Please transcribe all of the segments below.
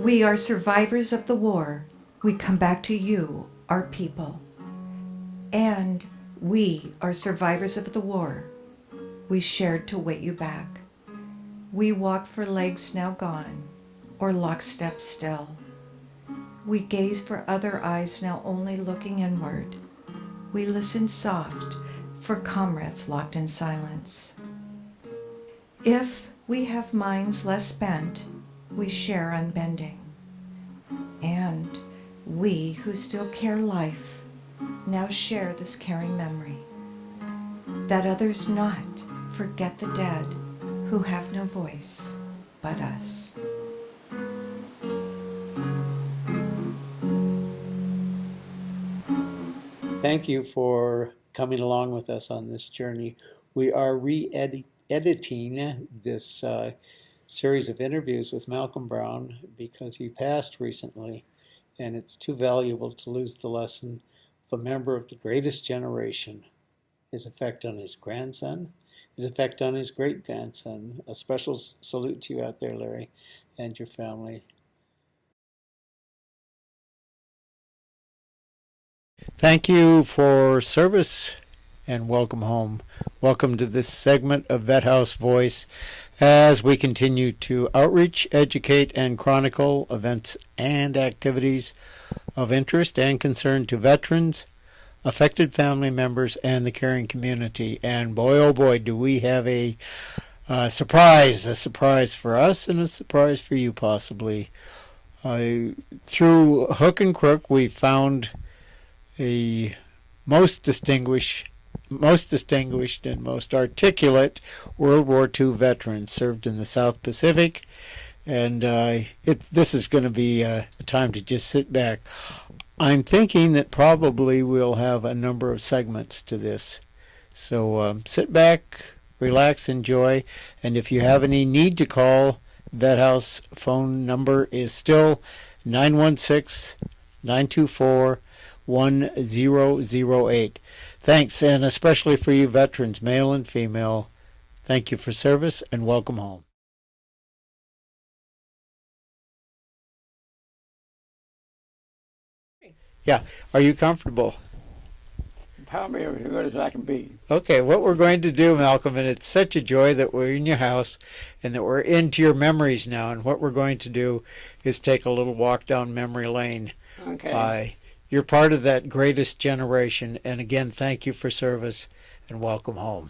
We are survivors of the war. We come back to you, our people. And we are survivors of the war. We shared to wait you back. We walk for legs now gone, or lockstep still. We gaze for other eyes now only looking inward. We listen soft for comrades locked in silence. If we have minds less bent, we share unbending. And we who still care life now share this caring memory, that others not forget the dead who have no voice but us. Thank you for coming along with us on this journey. We are re-editing this series of interviews with Malcolm Brown because he passed recently, and it's too valuable to lose the lesson of a member of the greatest generation, his effect on his grandson, his effect on his great-grandson. A special salute to you out there, Larry, and your family. Thank you for service and welcome home. Welcome to this segment of Vet House Voice as we continue to outreach, educate, and chronicle events and activities of interest and concern to veterans, affected family members, and the caring community. And boy, oh boy, do we have a surprise for us and a surprise for you possibly. Through hook and crook, we found a most distinguished and most articulate World War II veteran, served in the South Pacific, and this is going to be a time to just sit back. I'm thinking that probably we'll have a number of segments to this, so sit back, relax, enjoy, and if you have any need to call, Vet House phone number is still 916-924-1008. Thanks, and especially for you veterans, male and female, thank you for service and welcome home. Yeah, are you comfortable? Probably as good as I can be. Okay, what we're going to do, Malcolm, and it's such a joy that we're in your house and that we're into your memories now, and what we're going to do is take a little walk down memory lane. Okay. You're part of that greatest generation, and again, thank you for service and welcome home.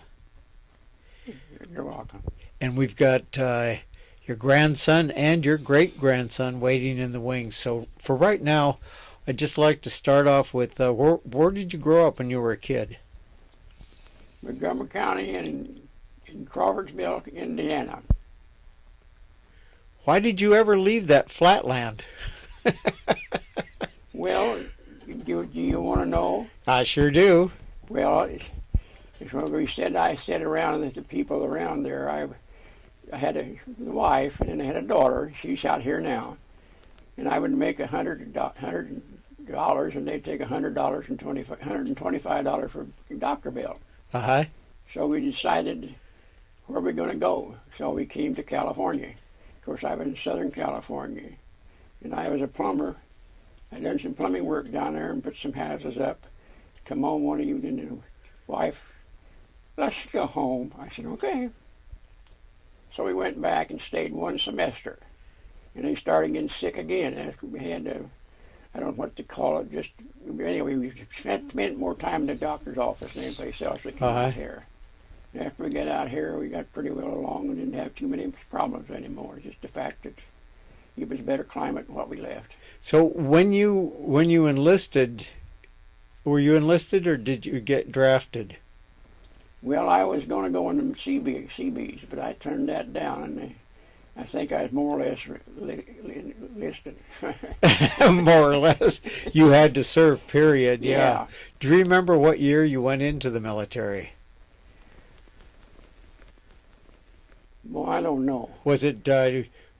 You're welcome. And we've got your grandson and your great-grandson waiting in the wings. So for right now, I'd just like to start off with where did you grow up when you were a kid? Montgomery County in Crawfordsville, Indiana. Why did you ever leave that flatland? Well, do you want to know? I sure do. Well, it's what we said. I said around that the people around there, I had a wife and then I had a daughter. She's out here now. And I would make $100 and they'd take $100 and $125 for a doctor bill. Uh-huh. So we decided where we're going to go. So we came to California. Of course, I was in Southern California. And I was a plumber. I done some plumbing work down there and put some houses up. Come home one evening and the wife, let's go home. I said, okay. So we went back and stayed one semester. And they started getting sick again after we had, I don't know what to call it, just, anyway, we spent more time in the doctor's office than anyplace else we came out here. And after we got out here, we got pretty well along and didn't have too many problems anymore. Just the fact that it was a better climate than what we left. So when you enlisted, were you enlisted or did you get drafted? Well, I was going to go in the Seabees, but I turned that down, and I think I was more or less enlisted. More or less. You had to serve, period. Yeah. Do you remember what year you went into the military? Well, I don't know. Was it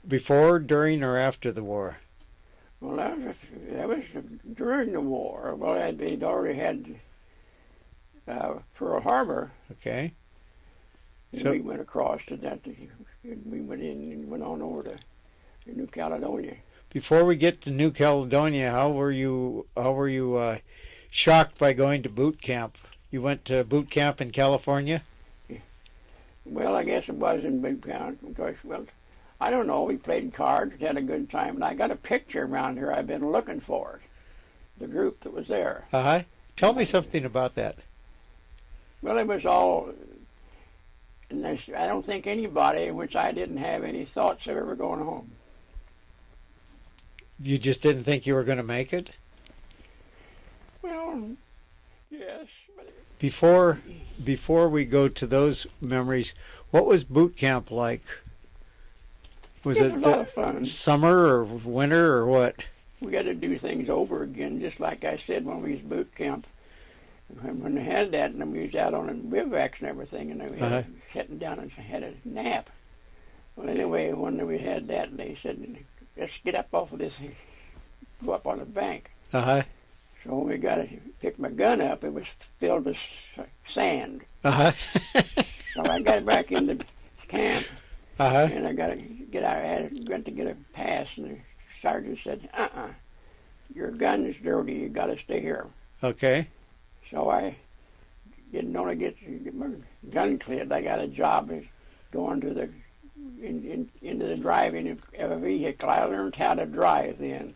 before, during, or after the war? Well, that was during the war. Well, they'd already had Pearl Harbor. Okay. So we went across to that. We went in and went on over to New Caledonia. Before we get to New Caledonia, how were you shocked by going to boot camp? You went to boot camp in California? Well, I guess it was in Big Town because, well, I don't know. We played cards, had a good time, and I got a picture around here I've been looking for. The group that was there. Uh-huh. Tell me something about that. Well, it was all, and I don't think anybody, in which I didn't have any thoughts of ever going home. You just didn't think you were going to make it? Well, yes. Before we go to those memories, what was boot camp like? Was It it was a lot of fun. summer or winter or what? We got to do things over again, just like I said when we was boot camp. When they had that, and we was out on the bivouacs and everything, and we had sitting down and had a nap. Well, anyway, when we had that, they said, "Let's get up off of this, go up on the bank." Uh-huh. So when we got to pick my gun up, it was filled with sand. Uh-huh. So I got back in the camp, Uh-huh. and I got to get out. I had to get a pass, and the sergeant said, "Your gun's dirty. You got to stay here." Okay. So I didn't only get my gun cleared. I got a job as going to the into the driving of a vehicle. I learned how to drive then.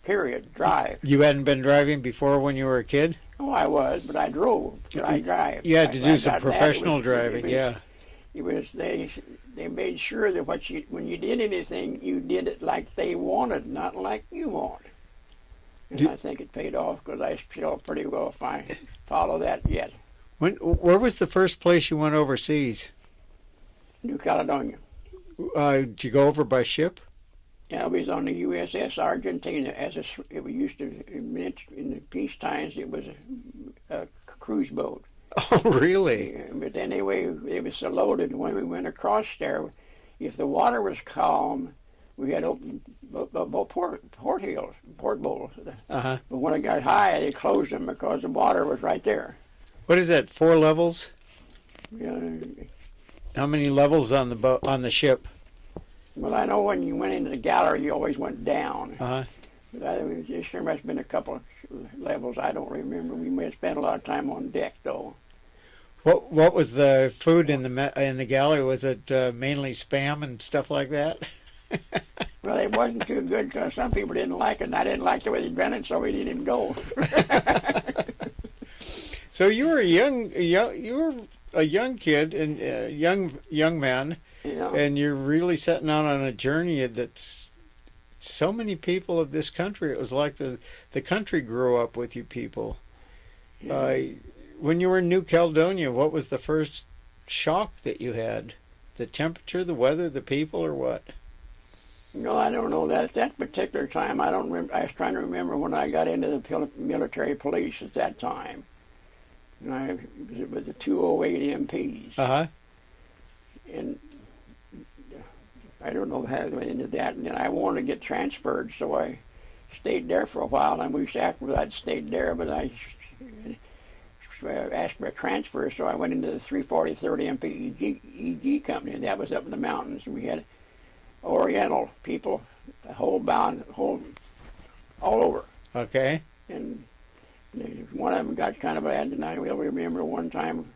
Period. Drive. You hadn't been driving before when you were a kid? Oh, I was, but I drove. But I drive. You had to do I some got that. professional driving, yeah. It was they made sure that when you did anything, you did it like they wanted, not like you want. And I think it paid off because I still pretty well follow that yet. Where was the first place you went overseas? New Caledonia. Did you go over by ship? Yeah, we was on the USS Argentina. It used to in the peace times. It was a cruise boat. Oh, really? But anyway, it was so loaded. When we went across there, if the water was calm, we had open port bowls. Uh-huh. But when it got high, they closed them because the water was right there. What is that, 4 levels? Uh, How many levels on the boat, on the ship? well, I know when you went into the gallery, you always went down. Uh-huh. But there sure must have been a couple of levels. I don't remember. We may have spent a lot of time on deck, though. What was the food in the galley? Was it mainly Spam and stuff like that? Well, it wasn't too good because some people didn't like it, and I didn't like the way they done it, so we didn't even go. So you were a young kid and young man, You know? and you're really setting out on a journey that's so many people of this country. It was like the country grew up with you people. When you were in New Caledonia, what was the first shock that you had? The temperature, the weather, the people, or what? No, I don't know that. At that particular time, I don't remember. I was trying to remember when I got into the military police at that time. And it was the 208 MPs. Uh-huh. And I don't know how I went into that. And then I wanted to get transferred, so I stayed there for a while. And weeks afterwards, I'd stayed there, but I asked for a transfer, so I went into the 343rd MPEG company, and that was up in the mountains. And we had Oriental people, all over. Okay. And one of them got kind of bad, and I will remember one time,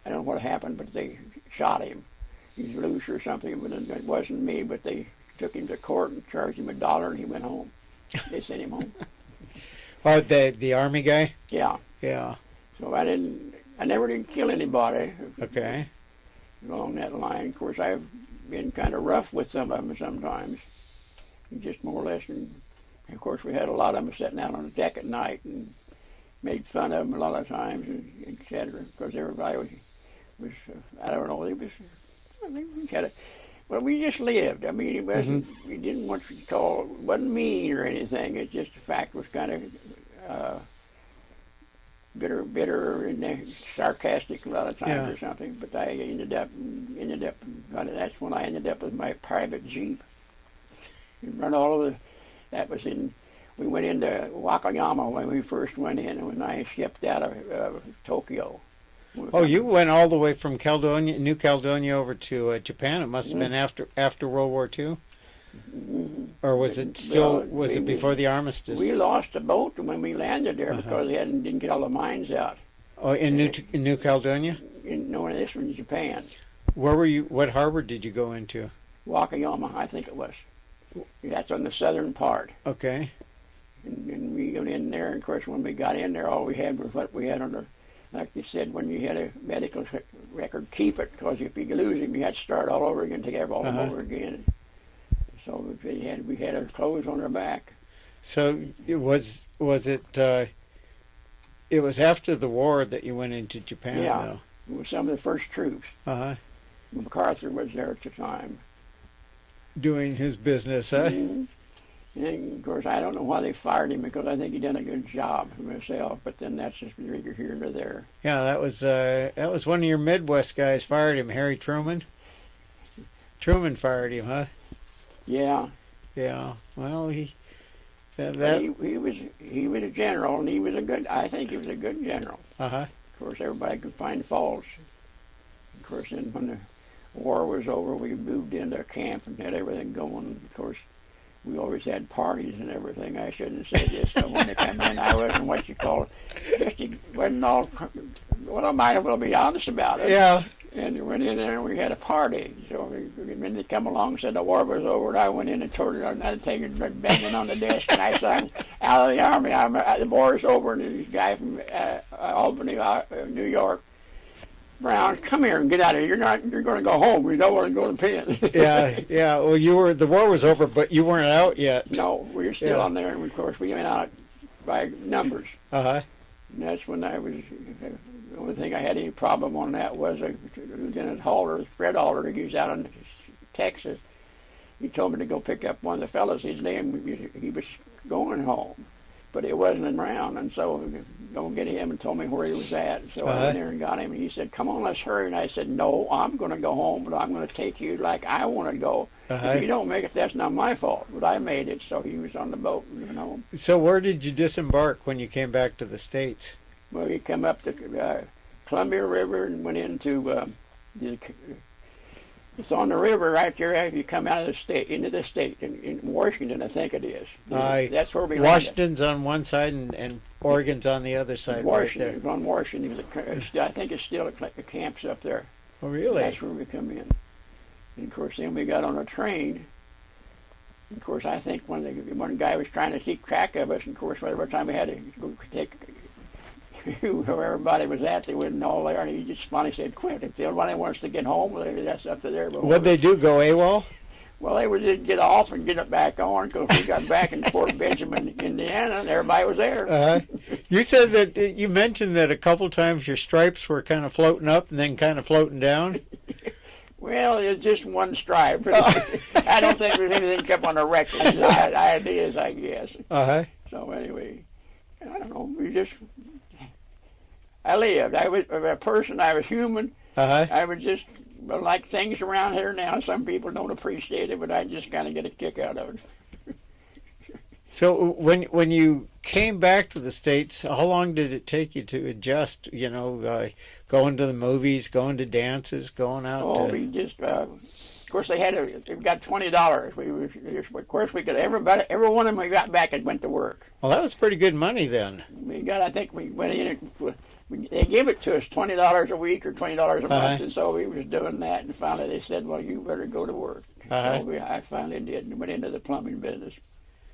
I don't know what happened, but they shot him. He was loose or something, but it wasn't me, but they took him to court and charged him $1, and he went home. They sent him home. Oh, the Army guy? Yeah. Yeah. So I never did kill anybody. Okay. Along that line. Of course, I've been kind of rough with some of them sometimes. Just more or less. And of course, we had a lot of them sitting out on the deck at night and made fun of them a lot of times, and et cetera. Because everybody was I don't know, well, we just lived. I mean, it wasn't, we didn't want to call, it wasn't mean or anything. It's just the fact was kind of bitter and sarcastic a lot of times or something. But I ended up, that's when I ended up with my private Jeep. We run all of we went into Wakayama when we first went in, and when I shipped out of Tokyo. Oh, you went all the way from New Caledonia over to Japan. It must have been after World War II? Or was it still? Well, Was it before the armistice? We lost a boat when we landed there because they didn't get all the mines out. Oh, in New Caledonia. This was in Japan. Where were you? What harbor did you go into? Wakayama, I think it was. That's on the southern part. Okay. And we got in there, and of course, when we got in there, all we had was what we had on the, like you said, when you had a medical record, keep it, because if you lose him, you had to start all over again, take all over again. So we had our clothes on our back. So it was it? It was after the war that you went into Japan, Yeah. though. It was some of the first troops. MacArthur was there at the time. Doing his business, huh? Mhm. And of course, I don't know why they fired him, because I think he done a good job myself. But then that's just neither here nor there. Yeah, that was one of your Midwest guys fired him, Harry Truman. Truman fired him, huh? Yeah. Yeah. Well, he He was a general, and he was a good. I think he was a good general. Of course, everybody could find faults. Of course, then when the war was over, we moved into a camp and had everything going. Of course, we always had parties and everything. I shouldn't say this, but when they come in, I wasn't what you call wasn't all. Well, I might as well be honest about it. Yeah. And we went in there and we had a party. So when they come along and said the war was over, and I went in and told her, and I'd taken banging on the desk, and I said, out of the army, the war is over. And this guy from Albany, New York, Brown, come here and get out of here. You're going to go home. We don't want to go to pen. Yeah. Well, the war was over, but you weren't out yet. No, we were still on there, and of course we went out by numbers. And that's when I was. The only thing I had any problem on that was Lieutenant Halter, Fred Halter, he was out in Texas. He told me to go pick up one of the fellows. His name, he was going home, but it wasn't around, and so go get him, and told me where he was at. So I went there and got him, and he said, "Come on, let's hurry." And I said, "No, I'm going to go home, but I'm going to take you like I want to go. If you don't make it, that's not my fault. But I made it." So he was on the boat and went home. So where did you disembark when you came back to the States? Well, we come up the Columbia River and went into it's on the river right there as you come out of the state, into the state, in Washington, I think it is. That's where we landed. Washington's on one side and Oregon's on the other side, Washington, right it was on Washington. I think it's still the camps up there. Oh, really? That's where we come in. And of course, then we got on a train. Of course, I think one guy was trying to keep track of us, and of course, every time we had to go take where everybody was at, they wasn't all there, and he just finally said, "Quit. If anybody wants to get home, that's up to their." What'd they do, go AWOL? Well, they would just get off and get it back on, because we got back in Fort Benjamin, Indiana, and everybody was there. You said that, you mentioned that a couple times your stripes were kind of floating up and then kind of floating down. Well, it's just one stripe. I don't think there's anything kept on the record. Ideas, I guess. So anyway, I don't know. I lived. I was a person. I was human. I was just like things around here now. Some people don't appreciate it, but I just kind of get a kick out of it. So when you came back to the States, how long did it take you to adjust? Going to the movies, going to dances, going out. We just. Of course, they got $20. Of course, we could. Every one of them we got back and went to work. Well, that was pretty good money then. I think we went in. They gave it to us $20 a week or $20 a month, and so we was doing that. And finally, they said, "Well, you better go to work." So I finally did, and went into the plumbing business.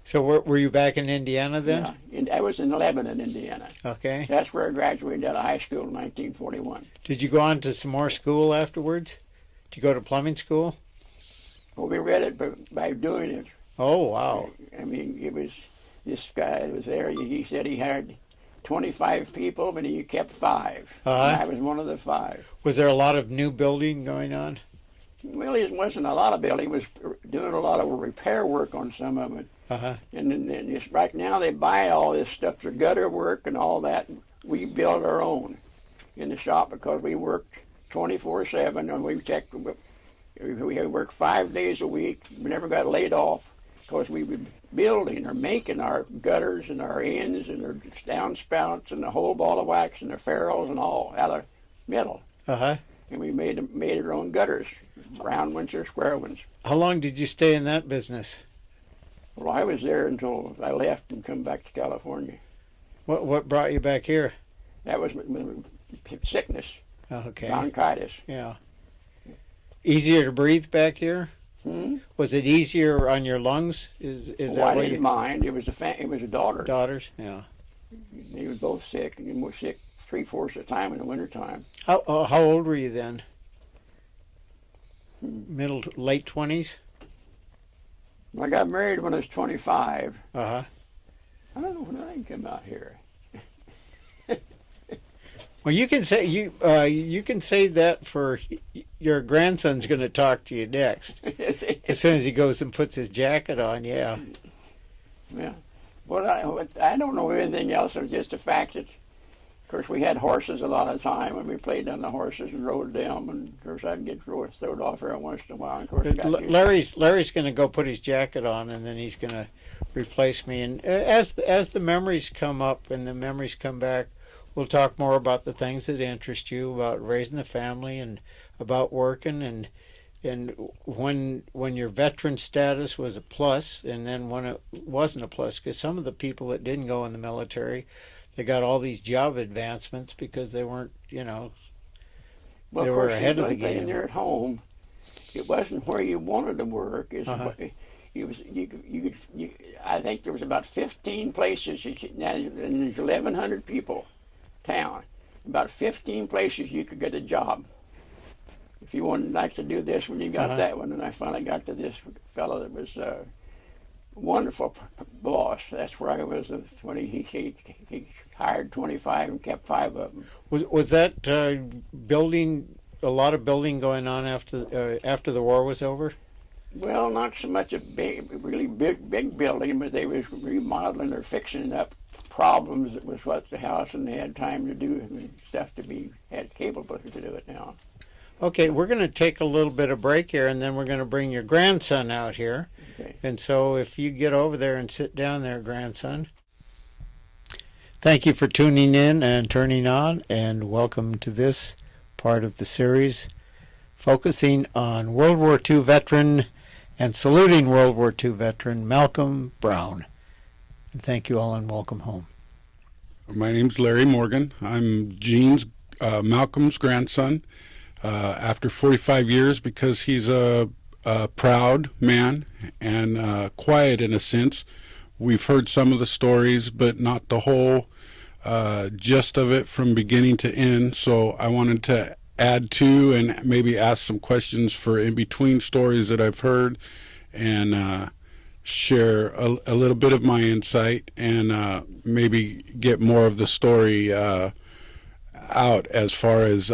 So were you back in Indiana then? Yeah, I was in Lebanon, Indiana. Okay. That's where I graduated out of high school in 1941. Did you go on to some more school afterwards? Did you go to plumbing school? Well, we read it by doing it. Oh, wow. I mean, it was this guy was there. He said he hired 25 people, but he kept 5. And I was one of the 5. Was there a lot of new building going on? Well, it wasn't a lot of building. He was doing a lot of repair work on some of it. And right now they buy all this stuff for gutter work and all that. We build our own in the shop because we worked 24/7, and we worked 5 days a week. We never got laid off because we were building or making our gutters and our ends and our downspouts and the whole ball of wax and the ferrules and all out of metal. And we made our own gutters round ones or square ones. How long did you stay in that business? Well, I was there until I left and come back to California. What brought you back here? That was sickness, Okay. bronchitis. Yeah. Easier to breathe back here? Hmm? Was it easier on your lungs? Is Well, that I what didn't you mind. It was a daughter. daughters? Yeah. They were both sick, and were sick 3/4 of the time in the wintertime. How old were you then? Hmm. Late 20s? I got married when I was 25. Uh-huh. I don't know when I came out here. Well, you can say that for your grandson's going to talk to you next. As soon as he goes and puts his jacket on, yeah. Yeah. Well, I don't know anything else. It was just the fact that, of course, we had horses a lot of time, and we played on the horses and rode them. And of course, I'd get thrown off every once in a while. And of course, Larry's going to go put his jacket on, and then he's going to replace me. And as the memories come up and the memories come back, we'll talk more about the things that interest you, about raising the family and about working and when your veteran status was a plus and then when it wasn't a plus, because some of the people that didn't go in the military, they got all these job advancements because they weren't, they were ahead of the game. There at home, it wasn't where you wanted to work. I think there was about 15 places, and there's 1,100 people town. About 15 places you could get a job. If you wanted like to do this one, you got that one. And I finally got to this fellow that was a wonderful boss. That's where I was when he hired 25 and kept 5 of them. Was that building, a lot of building going on after the war was over? Well, not so much a really big building, but they was remodeling or fixing up problems. It was what the house, and they had time to do stuff to be capable to do it now. Okay, we're going to take a little bit of break here, and then we're going to bring your grandson out here. Okay. And so if you get over there and sit down there, grandson. Thank you for tuning in and turning on, and welcome to this part of the series focusing on World War II veteran and saluting World War II veteran Malcolm Brown. And thank you all and welcome home. My name's Larry Morgan. I'm Malcolm's grandson. After 45 years, because he's a proud man and quiet in a sense. We've heard some of the stories, but not the whole gist of it from beginning to end. So I wanted to add to and maybe ask some questions for in between stories that I've heard, and share a little bit of my insight and maybe get more of the story out as far as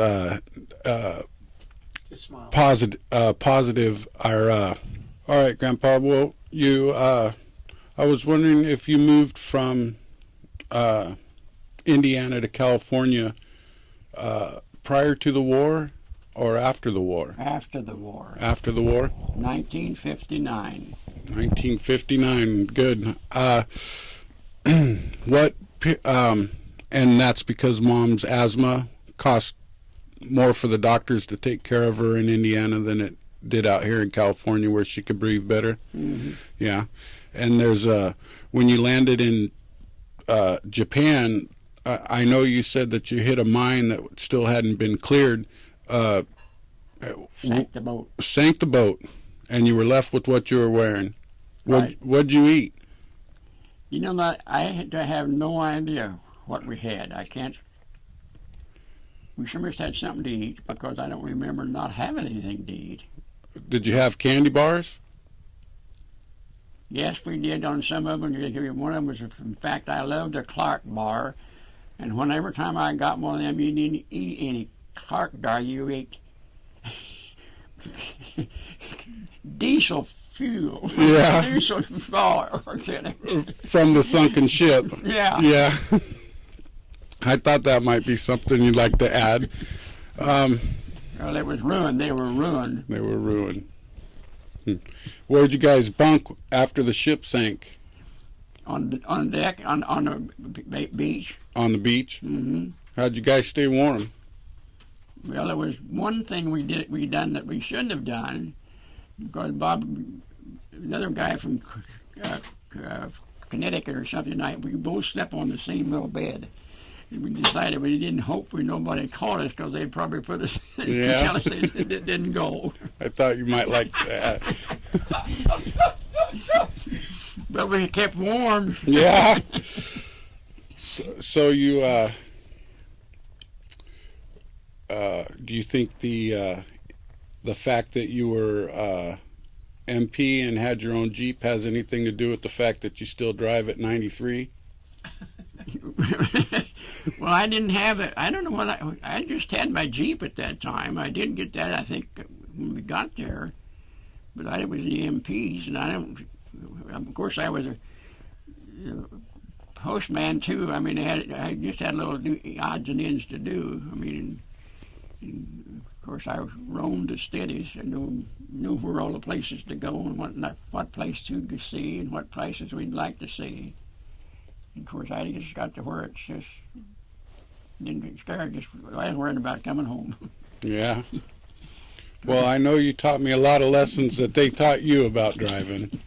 positive. All right, Grandpa. Well, I was wondering if you moved from Indiana to California prior to the war or after the war? After the war. After the war? 1959. 1959. Good. And that's because Mom's asthma cost more for the doctors to take care of her in Indiana than it did out here in California, where she could breathe better. Mm-hmm. Yeah. And there's when you landed in Japan, I know you said that you hit a mine that still hadn't been cleared. Sank the boat. Sank the boat, and you were left with what you were wearing. Right. What'd you eat? You know that I have no idea what we had. I can't. We sure must have had something to eat, because I don't remember not having anything to eat. Did you have candy bars? Yes, we did on some of them. One of them was, in fact, I loved a Clark bar, and every time I got one of them, you didn't eat any Clark bar, you ate diesel fuel. Yeah. Diesel fireworks in it. From the sunken ship. Yeah. Yeah. I thought that might be something you'd like to add. Well, it was ruined. They were ruined. They were ruined. Where'd you guys bunk after the ship sank? On deck, on the beach. On the beach? Mm-hmm. How'd you guys stay warm? Well, there was one thing we done that we shouldn't have done, because Bob, another guy from Connecticut or something, we both slept on the same little bed. And we decided we didn't hope nobody caught us, because they'd probably put us Yeah. tell us it didn't go. I thought you might like that. But we kept warm. Yeah. So you do you think the fact that you were MP and had your own Jeep has anything to do with the fact that you still drive at 93? Well, I didn't have it. I don't know what I just had my Jeep at that time. I did get that, I think, when we got there. But I was the MPs, and I don't. Of course, I was a postman too. I mean, I just had little odds and ends to do. I mean, and of course, I roamed the cities and knew where all the places to go and what place to see and what places we'd like to see. And of course, I just got to where it's just didn't get scared. I was worried about coming home. Yeah. Well, I know you taught me a lot of lessons that they taught you about driving.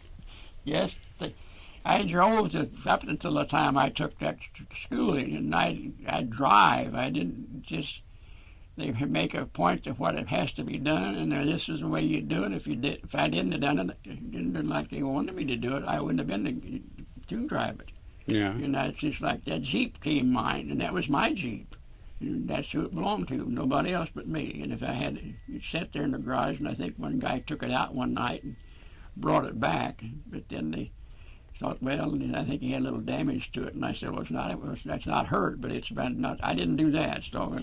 Yes, I drove up until the time I took that schooling, and I drive. I didn't just. They make a point of what it has to be done, and this is the way you do it. If I didn't have done it, didn't like they wanted me to do it, I wouldn't have been to drive it. Yeah. And that's just like that Jeep came mine, and that was my Jeep. And that's who it belonged to, nobody else but me. And if I had it sat there in the garage, and I think one guy took it out one night and brought it back, but then they thought, well, I think he had a little damage to it, and I said, well, that's not hurt, but it's been not. I didn't do that, so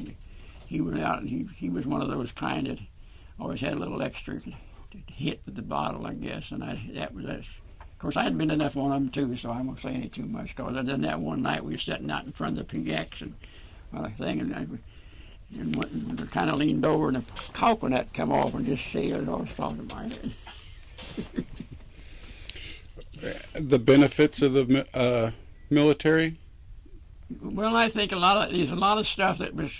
he went out, and he was one of those kind that always had a little extra hit with the bottle, I guess, and that was. Of course, I had been enough on them too, so I won't say any too much. Because other than that, one night we were sitting out in front of the PX and thing, and we kind of leaned over, and a coconut come off and just sailed off the top of my head. The benefits of the military? Well, I think there's a lot of stuff that was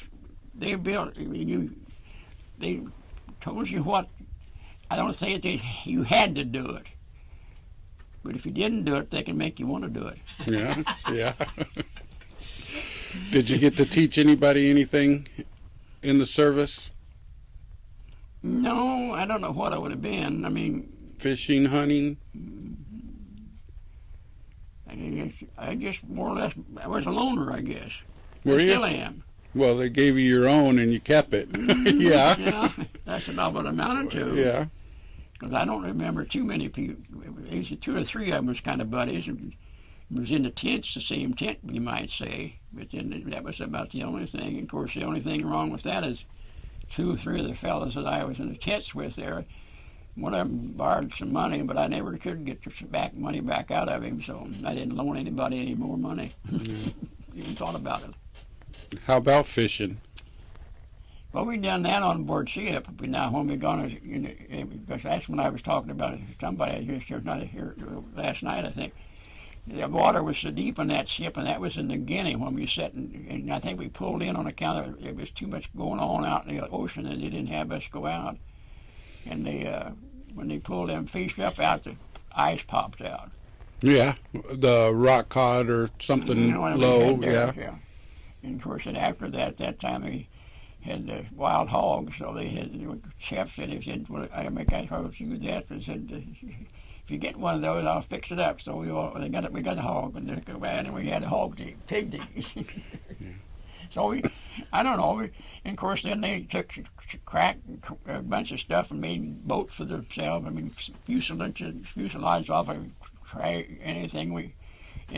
they built. They told you what. I don't say that you had to do it, but if you didn't do it, they can make you want to do it. Yeah, yeah. Did you get to teach anybody anything in the service? No, I don't know what I would have been. I mean, Fishing, hunting? I guess more or less I was a loner, I guess. Were I you? still am. Well, they gave you your own and you kept it. Yeah. Yeah, that's about what it amounted to. Yeah. Because I don't remember too many people. Two or three of them was kind of buddies. And was in the tents, the same tent, you might say. But then that was about the only thing. And of course, the only thing wrong with that is two or three of the fellows that I was in the tents with there, one of them borrowed some money, but I never could get the money back out of him, so I didn't loan anybody any more money. Even thought about it. How about fishing? Well, we done that on board ship. But now when we gone, because that's when I was talking about it. Somebody here last night, I think. The water was so deep on that ship, and that was in the Guinea when we sat, and I think we pulled in on account of there was too much going on out in the ocean, and they didn't have us go out. And when they pulled them fish up out, the ice popped out. Yeah, the rock cod or something low. Yeah. And of course, and after that time they had wild hogs, so they had chefs that said, "Well, I told you that," and said, "If you get one of those, I'll fix it up." So we got a hog, and then go back, and we had a hog to eat, pig to eat. So I don't know. And of course, then they took crack a bunch of stuff and made boats for themselves. I mean, fuselage off of anything.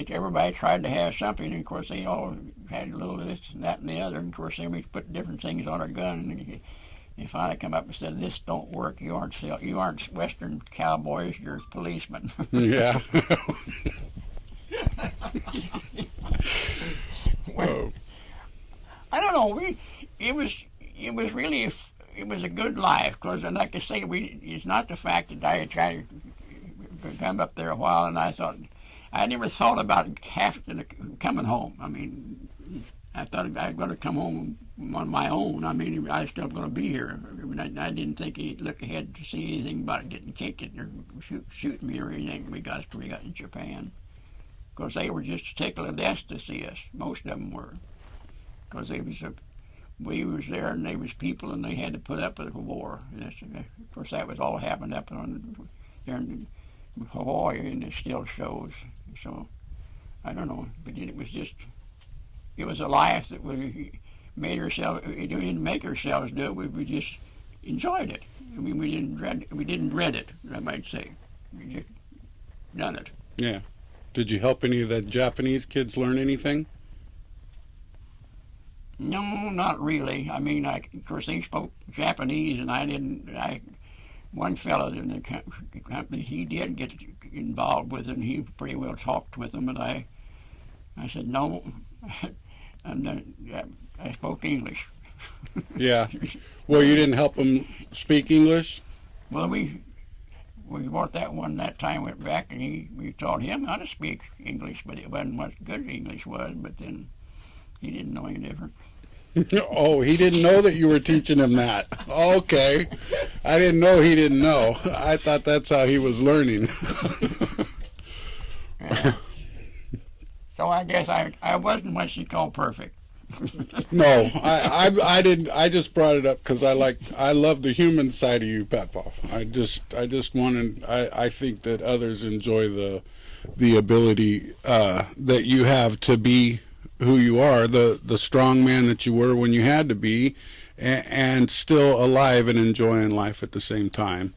Everybody tried to have something, and of course, they all had a little of this and that and the other. And of course, then we put different things on our gun, and they finally come up and said, "This don't work. You aren't Western cowboys. You're policemen." Yeah. Well, I don't know. It was really a good life, because, like I say, it's not the fact that I had tried to come up there a while, and I never thought about coming home. I mean, I thought I was going to come home on my own. I mean, I was still going to be here. I mean, I didn't think he'd look ahead to see anything about it getting kicked or shooting me or anything. We got in Japan. Because they were just tickled to death to see us. Most of them were. Because we was there and they was people and they had to put up with the war. And of course, that was all happened up there in Hawaii, and it still shows. So, I don't know. But it was a life that we made ourselves. We didn't make ourselves do it. We just enjoyed it. I mean, we didn't dread it, I might say. We just done it. Yeah. Did you help any of the Japanese kids learn anything? No, not really. I mean, of course, they spoke Japanese, and I didn't. One fellow in the company, he did get involved with it, and he pretty well talked with them, and I said, no, I spoke English. Yeah. Well, you didn't help them speak English? Well, we bought that one that time, went back, and we taught him how to speak English, but it wasn't much good English was, but then he didn't know any different. Oh, he didn't know that you were teaching him that. Okay. I didn't know he didn't know. I thought that's how he was learning. Yeah. So I guess I wasn't what you call perfect. No, I didn't. I just brought it up because I love the human side of you, Papa. I just wanted. I think that others enjoy the ability that you have to be who you are, the strong man that you were when you had to be, and still alive and enjoying life at the same time.